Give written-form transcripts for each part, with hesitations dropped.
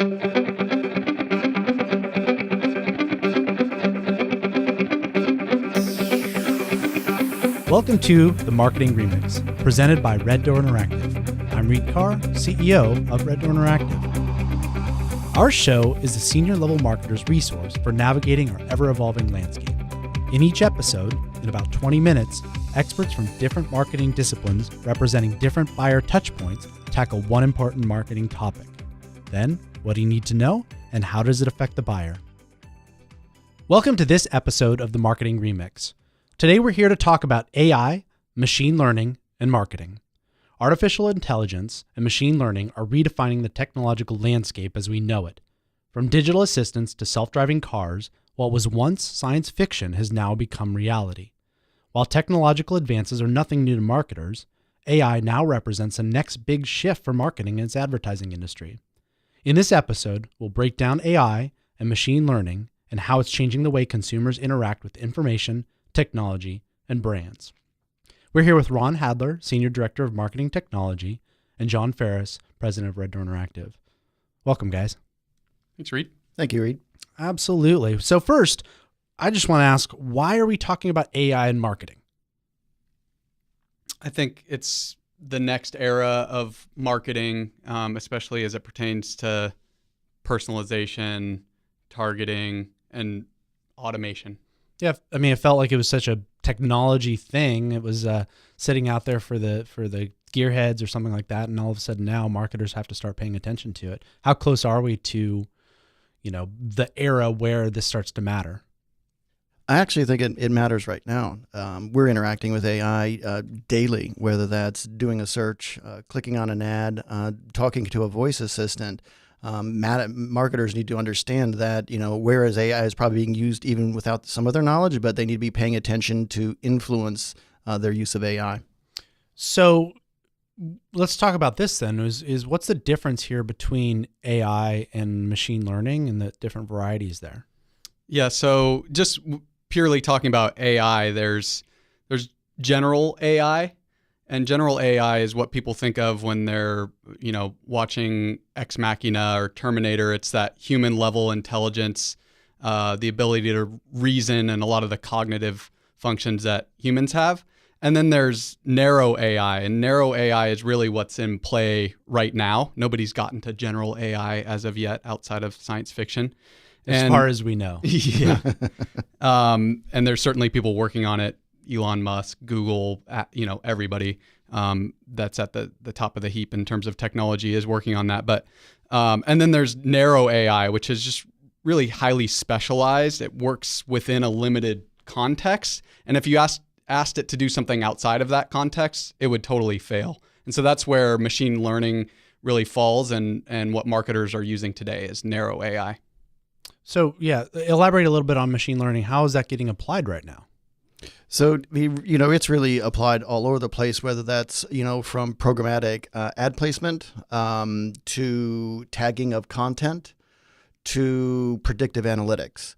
Welcome to the Marketing Remix, presented by Red Door Interactive. I'm Reed Carr, CEO of Red Door Interactive. Our show is the senior level marketer's resource for navigating our ever-evolving landscape. In each episode, in about 20 minutes, experts from different marketing disciplines representing different buyer touchpoints tackle one important marketing topic. Then, what do you need to know, and how does it affect the buyer? Welcome to this episode of the Marketing Remix. Today we're here to talk about AI, machine learning, and marketing. Artificial intelligence and machine learning are redefining the technological landscape as we know it. From digital assistants to self-driving cars, what was once science fiction has now become reality. While technological advances are nothing new to marketers, AI now represents the next big shift for marketing in its advertising industry. In this episode, we'll break down AI and machine learning and how it's changing the way consumers interact with information, technology, and brands. We're here with Ron Hadler, Senior Director of Marketing Technology, and John Ferris, President of Red Door Interactive. Welcome, guys. Thanks, Reed. Thank you, Reed. Absolutely. So first, I just want to ask, why are we talking about AI in marketing? I think it's the next era of marketing, especially as it pertains to personalization, targeting, and automation. Yeah, I mean, it felt like it was such a technology thing. It was sitting out there for the gearheads or something like that, and all of a sudden now marketers have to start paying attention to it. How close are we to, the era where this starts to matter? I actually think it matters right now. We're interacting with AI daily, whether that's doing a search, clicking on an ad, talking to a voice assistant. Marketers need to understand that, whereas AI is probably being used even without some of their knowledge, but they need to be paying attention to influence their use of AI. So let's talk about this then. Is what's the difference here between AI and machine learning and the different varieties there? Yeah, so just purely talking about AI, there's general AI. And general AI is what people think of when they're, watching Ex Machina or Terminator. It's that human level intelligence, the ability to reason and a lot of the cognitive functions that humans have. And then there's narrow AI, and narrow AI is really what's in play right now. Nobody's gotten to general AI as of yet outside of science fiction. As far as we know. Yeah. And there's certainly people working on it. Elon Musk, Google, everybody that's at the top of the heap in terms of technology is working on that. But and then there's narrow AI, which is just really highly specialized. It works within a limited context. And if you asked it to do something outside of that context, it would totally fail. And so that's where machine learning really falls, and what marketers are using today is narrow AI. So yeah, elaborate a little bit on machine learning. How is that getting applied right now? So, it's really applied all over the place, whether that's, from programmatic ad placement to tagging of content to predictive analytics.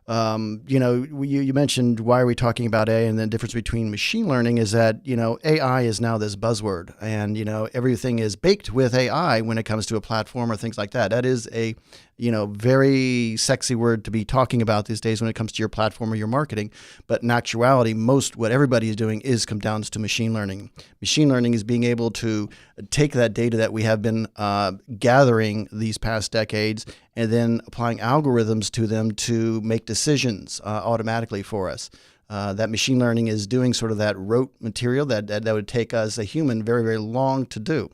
You mentioned why are we talking about AI, and the difference between machine learning is that, AI is now this buzzword, and, everything is baked with AI when it comes to a platform or things like that. That is a, very sexy word to be talking about these days when it comes to your platform or your marketing. But in actuality, what everybody is doing is come down to machine learning. Machine learning is being able to take that data that we have been gathering these past decades and then applying algorithms to them to make decisions automatically for us. That machine learning is doing sort of that rote material that would take us, a human, very, very long to do.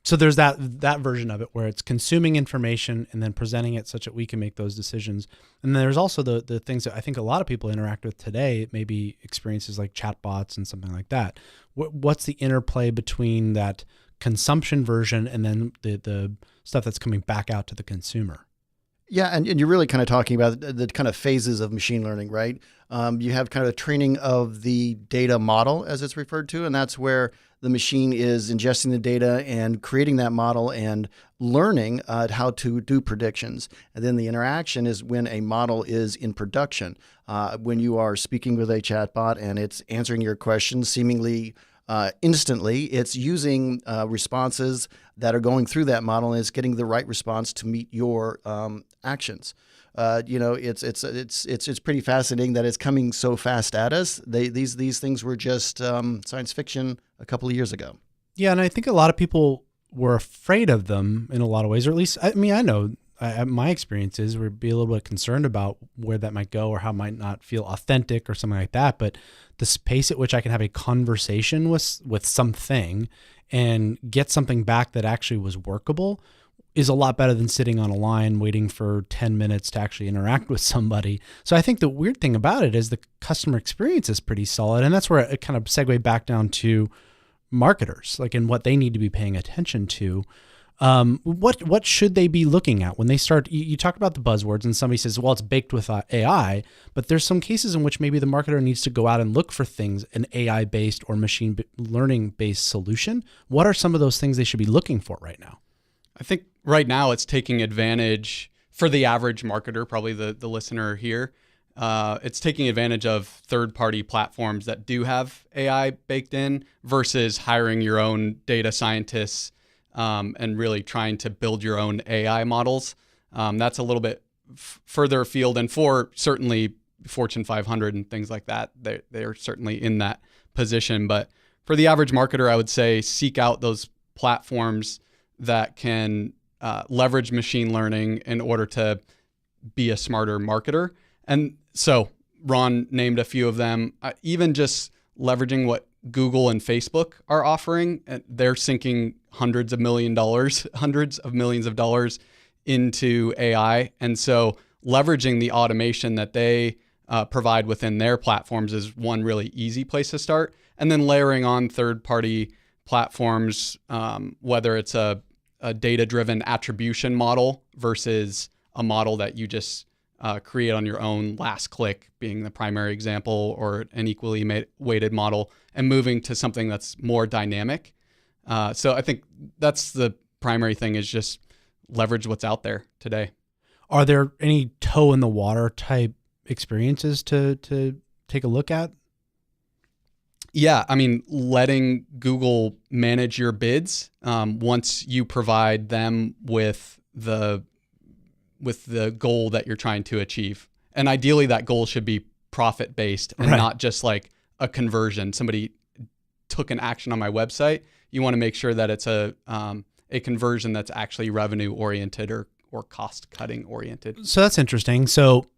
So there's that version of it where it's consuming information and then presenting it such that we can make those decisions. And then there's also the things that I think a lot of people interact with today, maybe experiences like chatbots and something like that. What's the interplay between that consumption version and then the stuff that's coming back out to the consumer? Yeah, and you're really kind of talking about the kind of phases of machine learning, right? You have kind of a training of the data model, as it's referred to, and that's where the machine is ingesting the data and creating that model and learning how to do predictions. And then the interaction is when a model is in production, when you are speaking with a chatbot and it's answering your questions seemingly instantly. It's using responses that are going through that model, and it's getting the right response to meet your actions. It's pretty fascinating that it's coming so fast at us. These things were just science fiction a couple of years ago. Yeah, and I think a lot of people were afraid of them in a lot of ways, or at least, I mean, I know my experiences would be a little bit concerned about where that might go or how it might not feel authentic or something like that. But the pace at which I can have a conversation with something and get something back that actually was workable is a lot better than sitting on a line waiting for 10 minutes to actually interact with somebody. So I think the weird thing about it is the customer experience is pretty solid. And that's where it kind of segue back down to marketers, like, and what they need to be paying attention to. What should they be looking at when they start? You talk about the buzzwords and somebody says, well, it's baked with AI, but there's some cases in which maybe the marketer needs to go out and look for things, an AI-based or machine learning-based solution. What are some of those things they should be looking for right now? I think right now it's taking advantage for the average marketer, probably the listener here. It's taking advantage of third-party platforms that do have AI baked in versus hiring your own data scientists and really trying to build your own AI models. That's a little bit further afield, and for certainly Fortune 500 and things like that, they are certainly in that position. But for the average marketer, I would say seek out those platforms that can leverage machine learning in order to be a smarter marketer. And so Ron named a few of them. Even just leveraging what Google and Facebook are offering, they're sinking hundreds of millions of dollars into AI. And so leveraging the automation that they provide within their platforms is one really easy place to start. And then layering on third-party platforms, whether it's a data-driven attribution model versus a model that you just create on your own, last click being the primary example, or an equally weighted model, and moving to something that's more dynamic. So I think that's the primary thing, is just leverage what's out there today. Are there any toe in the water type experiences to take a look at? Yeah, I mean, letting Google manage your bids once you provide them with the goal that you're trying to achieve. And ideally that goal should be profit based and not just like a conversion. Somebody took an action on my website. You want to make sure that it's a conversion that's actually revenue oriented or cost cutting oriented. So that's interesting. So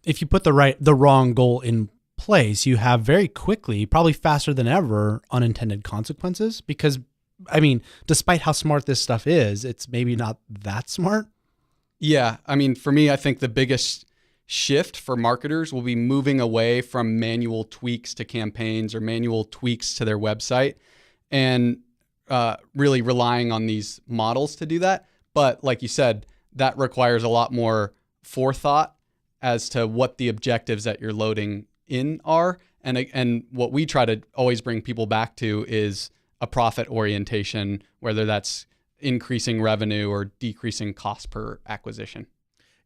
if you put the wrong goal in place, you have very quickly, probably faster than ever, unintended consequences. Because, I mean, despite how smart this stuff is, it's maybe not that smart. Yeah. I mean, for me, I think the biggest shift for marketers will be moving away from manual tweaks to campaigns or manual tweaks to their website, and really relying on these models to do that. But like you said, that requires a lot more forethought as to what the objectives that you're loading in are. And what we try to always bring people back to is a profit orientation, whether that's increasing revenue or decreasing cost per acquisition.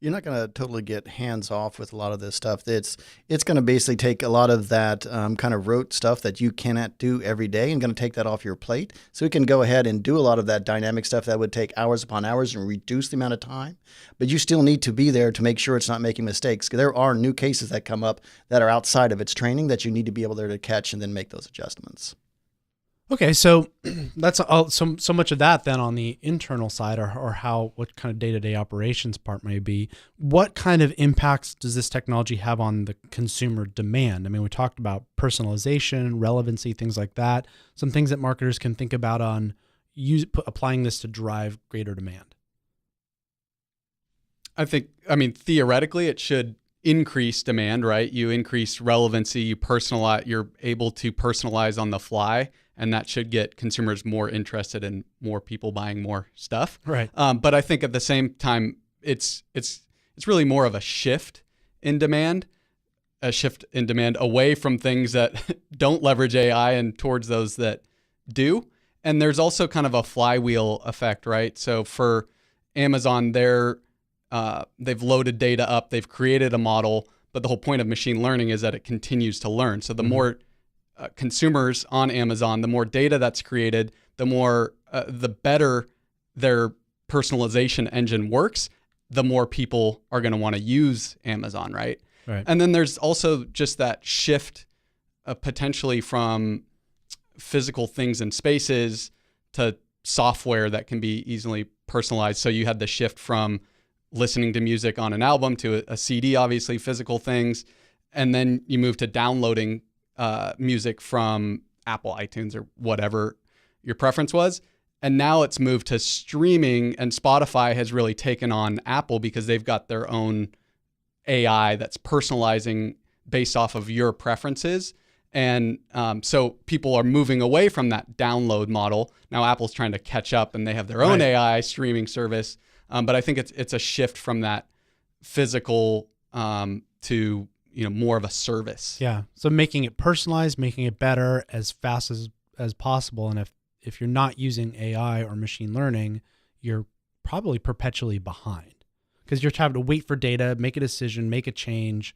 You're not going to totally get hands off with a lot of this stuff. It's going to basically take a lot of that kind of rote stuff that you cannot do every day, and going to take that off your plate. So we can go ahead and do a lot of that dynamic stuff that would take hours upon hours and reduce the amount of time. But you still need to be there to make sure it's not making mistakes. There are new cases that come up that are outside of its training that you need to be able there to catch and then make those adjustments. Okay, so that's so much of that then on the internal side, or what kind of day-to-day operations part may be. What kind of impacts does this technology have on the consumer demand? I mean, we talked about personalization, relevancy, things like that. Some things that marketers can think about on applying this to drive greater demand. I mean, theoretically, it should increase demand, right? You increase relevancy, you're able to personalize on the fly, and that should get consumers more interested in more people buying more stuff. Right. But I think at the same time, it's really more of a shift in demand away from things that don't leverage AI and towards those that do. And there's also kind of a flywheel effect, right? So for Amazon, they've loaded data up, they've created a model, but the whole point of machine learning is that it continues to learn. So the more consumers on Amazon, the more data that's created, the better their personalization engine works, the more people are going to want to use Amazon, right? Right. And then there's also just that shift potentially from physical things and spaces to software that can be easily personalized. So you had the shift from listening to music on an album to a CD, obviously physical things. And then you move to downloading music from Apple iTunes or whatever your preference was. And now it's moved to streaming, and Spotify has really taken on Apple because they've got their own AI that's personalizing based off of your preferences. And so people are moving away from that download model. Now Apple's trying to catch up, and they have their own AI streaming service. But I think it's a shift from that physical to more of a service. Yeah. So making it personalized, making it better as fast as possible. And if you're not using AI or machine learning, you're probably perpetually behind because you're having to wait for data, make a decision, make a change.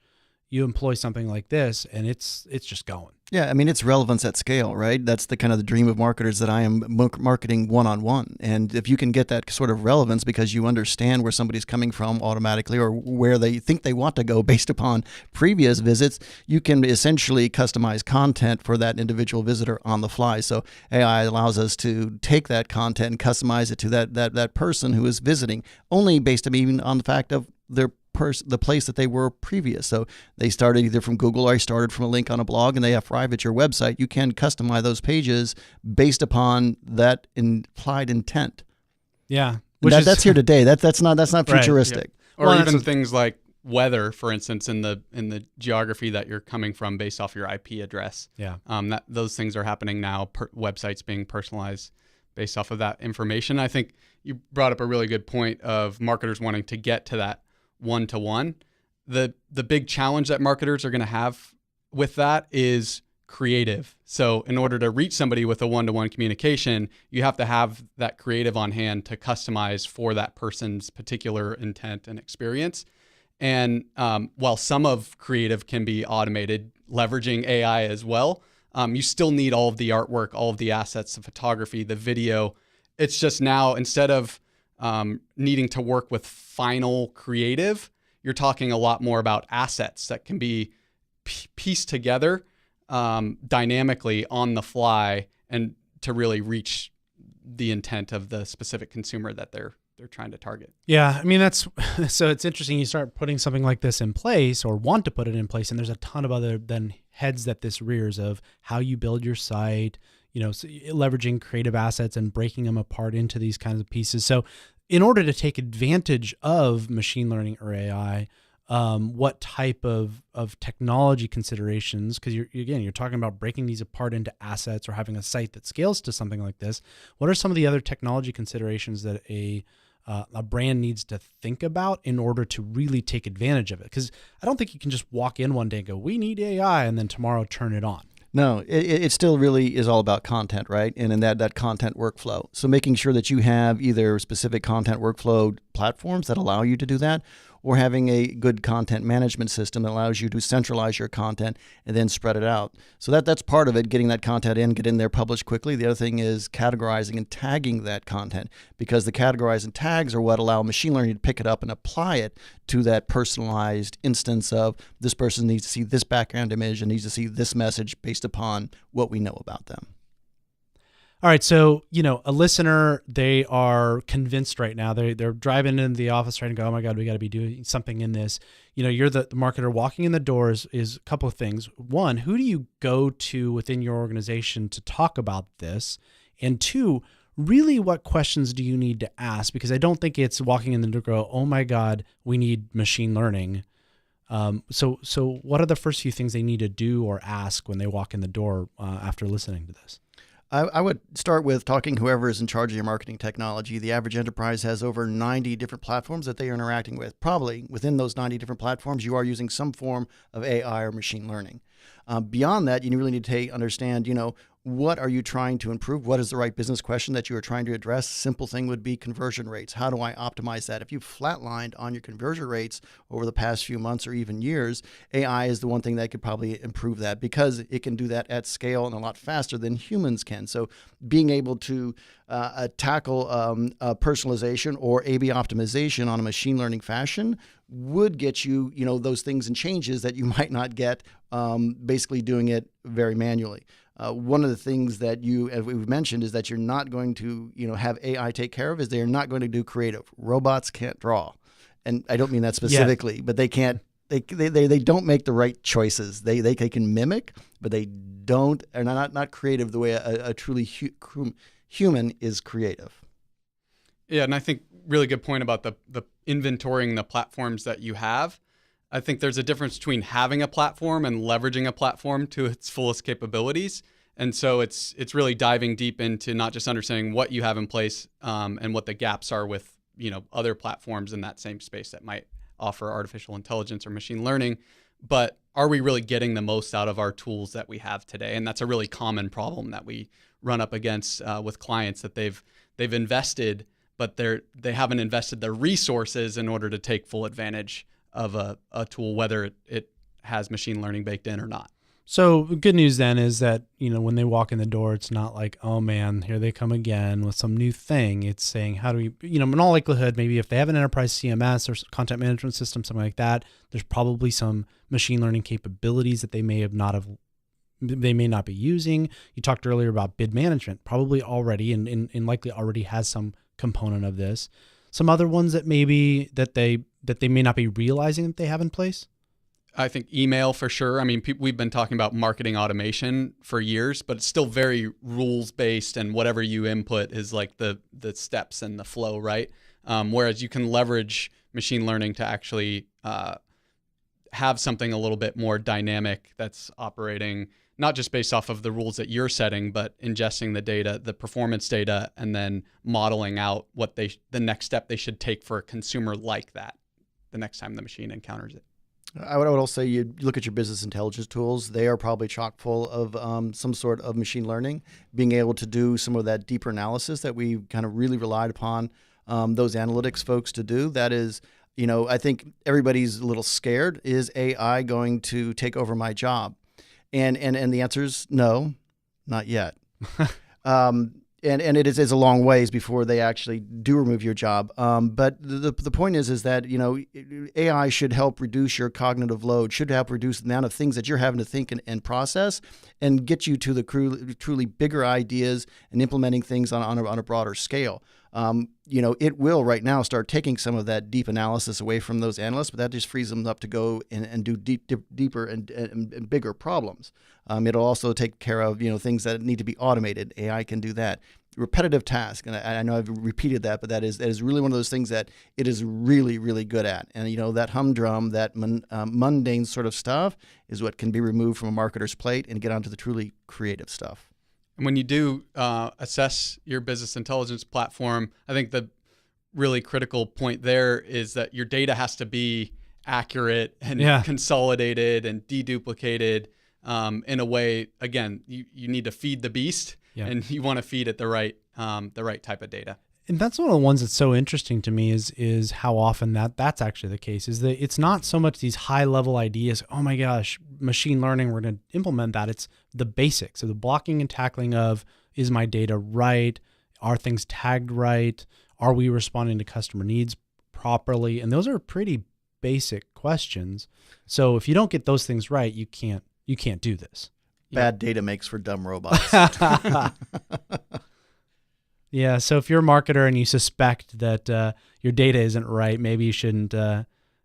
You employ something like this, and it's just going. Yeah, I mean, it's relevance at scale, right? That's the kind of the dream of marketers that I am marketing one-on-one. And if you can get that sort of relevance because you understand where somebody's coming from automatically or where they think they want to go based upon previous visits, you can essentially customize content for that individual visitor on the fly. So AI allows us to take that content and customize it to that person who is visiting, only based even on the fact of the place that they were previous. So they started either from Google or I started from a link on a blog, and they arrive at your website. You can customize those pages based upon that implied intent. Yeah. That's here today. That's not futuristic. Right, yeah. Or even things like weather, for instance, in the geography that you're coming from based off your IP address. Yeah. Those things are happening now, websites being personalized based off of that information. I think you brought up a really good point of marketers wanting to get to that one-to-one. The big challenge that marketers are going to have with that is creative. So in order to reach somebody with a one-to-one communication, you have to have that creative on hand to customize for that person's particular intent and experience. And while some of creative can be automated, leveraging AI as well, you still need all of the artwork, all of the assets, the photography, the video. It's just now, instead of needing to work with final creative, you're talking a lot more about assets that can be pieced together dynamically on the fly and to really reach the intent of the specific consumer that they're trying to target. Yeah, I mean so it's interesting. You start putting something like this in place or want to put it in place, and there's a ton of other than heads that this rears of how you build your site, so leveraging creative assets and breaking them apart into these kinds of pieces. So in order to take advantage of machine learning or AI, what type of technology considerations, because you're talking about breaking these apart into assets or having a site that scales to something like this. What are some of the other technology considerations that a brand needs to think about in order to really take advantage of it? Because I don't think you can just walk in one day and go, we need AI, and then tomorrow turn it on. No, it still really is all about content, right? And in that content workflow. So making sure that you have either specific content workflow platforms that allow you to do that, or having a good content management system that allows you to centralize your content and then spread it out. So that's part of it, getting that content in, get in there, publish quickly. The other thing is categorizing and tagging that content, because the categorized and tags are what allow machine learning to pick it up and apply it to that personalized instance of this person needs to see this background image and needs to see this message based upon what we know about them. All right, so a listener, they are convinced right now. They're driving into the office trying to go, oh my God, we got to be doing something in this. You're the marketer walking in the doors is a couple of things. One, who do you go to within your organization to talk about this? And two, really what questions do you need to ask? Because I don't think it's walking in the door and go, oh my God, we need machine learning. So what are the first few things they need to do or ask when they walk in the door after listening to this? I would start with talking whoever is in charge of your marketing technology. The average enterprise has over 90 different platforms that they are interacting with. Probably within those 90 different platforms, you are using some form of AI or machine learning. Beyond that, you really need to understand, what are you trying to improve? What is the right business question that you are trying to address? Simple thing would be conversion rates. How do I optimize that? If you've flatlined on your conversion rates over the past few months or even years, AI is the one thing that could probably improve that, because it can do that at scale and a lot faster than humans can. So being able to tackle personalization or A/B optimization on a machine learning fashion would get you, those things and changes that you might not get basically doing it very manually. One of the things that as we've mentioned, is that you're not going to, have AI take care of is they're not going to do creative. Robots can't draw. And I don't mean that specifically, but they can't, they don't make the right choices. They can mimic, but they are not creative the way a truly human is creative. Yeah, and I think really good point about the inventorying the platforms that you have. I think there's a difference between having a platform and leveraging a platform to its fullest capabilities. And so it's really diving deep into not just understanding what you have in place and what the gaps are with other platforms in that same space that might offer artificial intelligence or machine learning, but are we really getting the most out of our tools that we have today? And that's a really common problem that we run up against with clients, that they've invested, but they haven't invested their resources in order to take full advantage of a tool, whether it has machine learning baked in or not. So good news then is that, when they walk in the door, it's not like, oh man, here they come again with some new thing. It's saying, how do we, in all likelihood, maybe if they have an enterprise CMS or content management system, something like that, there's probably some machine learning capabilities that they may not be using. You talked earlier about bid management, probably already and likely already has some component of this. Some other ones that maybe that they may not be realizing that they have in place. I think email for sure. I mean, we've been talking about marketing automation for years, but it's still very rules based, and whatever you input is like the steps and the flow, right? Whereas you can leverage machine learning to actually have something a little bit more dynamic that's operating not just based off of the rules that you're setting, but ingesting the data, the performance data, and then modeling out what the next step they should take for a consumer like that the next time the machine encounters it. I would also say you look at your business intelligence tools. They are probably chock full of some sort of machine learning, being able to do some of that deeper analysis that we kind of really relied upon those analytics folks to do. That is, I think everybody's a little scared. Is AI going to take over my job? And the answer is no, not yet. And it is a long ways before they actually do remove your job. But the point is that, AI should help reduce your cognitive load, should help reduce the amount of things that you're having to think and process, and get you to the truly bigger ideas and implementing things on a broader scale. It will right now start taking some of that deep analysis away from those analysts, but that just frees them up to go and do deeper and bigger problems. It'll also take care of, things that need to be automated. AI can do that. Repetitive task, and I know I've repeated that, but that is really one of those things that it is really, really good at. And, that humdrum, that mundane sort of stuff is what can be removed from a marketer's plate and get onto the truly creative stuff. And when you do assess your business intelligence platform, I think the really critical point there is that your data has to be accurate and consolidated and deduplicated in a way. Again, you need to feed the beast, and you want to feed it the right type of data. And that's one of the ones that's so interesting to me is how often that's actually the case, is that it's not so much these high level ideas. Oh my gosh, machine learning, we're going to implement that. It's the basics. So the blocking and tackling of, is my data right? Are things tagged right? Are we responding to customer needs properly? And those are pretty basic questions. So if you don't get those things right, you can't do this. Bad data makes for dumb robots. Yeah, so if you're a marketer and you suspect that your data isn't right, maybe you shouldn't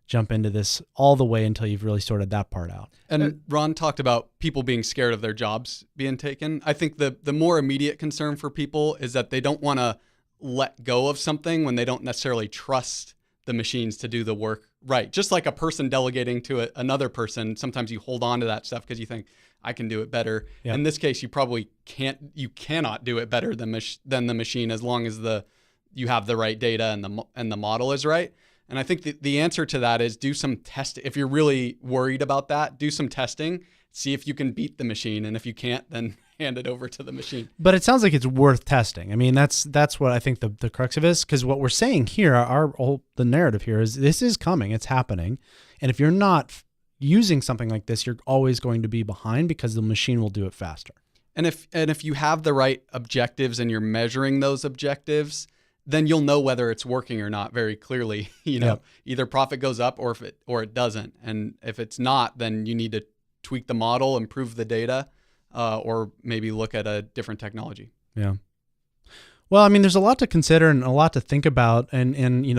jump into this all the way until you've really sorted that part out. And Ron talked about people being scared of their jobs being taken. I think the more immediate concern for people is that they don't want to let go of something when they don't necessarily trust the machines to do the work right. Just like a person delegating to another person, sometimes you hold on to that stuff because you think, I can do it better. Yeah. In this case, you probably cannot do it better than the machine, as long as you have the right data and the model is right. And I think the answer to that is do some testing. If you're really worried about that, do some testing, see if you can beat the machine. And if you can't, then hand it over to the machine. But it sounds like it's worth testing. I mean, that's what I think the crux of it is, because what we're saying here, the narrative here is this is coming, it's happening. And if you're not using something like this, you're always going to be behind because the machine will do it faster. And if you have the right objectives and you're measuring those objectives, then you'll know whether it's working or not very clearly. Yep. Either profit goes up or it doesn't. And if it's not, then you need to tweak the model, improve the data, or maybe look at a different technology. Yeah. Well, I mean, there's a lot to consider and a lot to think about, and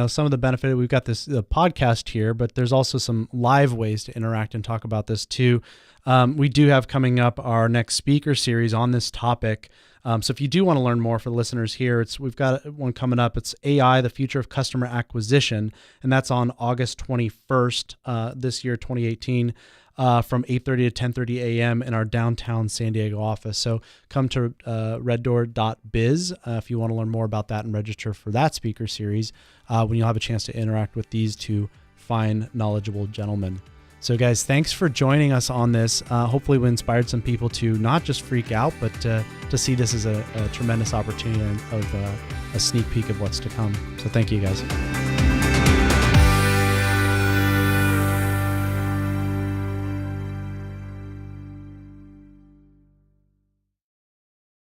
some of the benefit, we've got the podcast here, but there's also some live ways to interact and talk about this too. We do have coming up our next speaker series on this topic. So if you do want to learn more for the listeners here, we've got one coming up. It's AI, the Future of Customer Acquisition, and that's on August 21st this year, 2018. From 8:30 to 10:30 a.m. in our downtown San Diego office. So come to reddoor.biz if you want to learn more about that and register for that speaker series when you'll have a chance to interact with these two fine, knowledgeable gentlemen. So guys, thanks for joining us on this. Hopefully we inspired some people to not just freak out, but to see this as a tremendous opportunity of a sneak peek of what's to come. So thank you guys.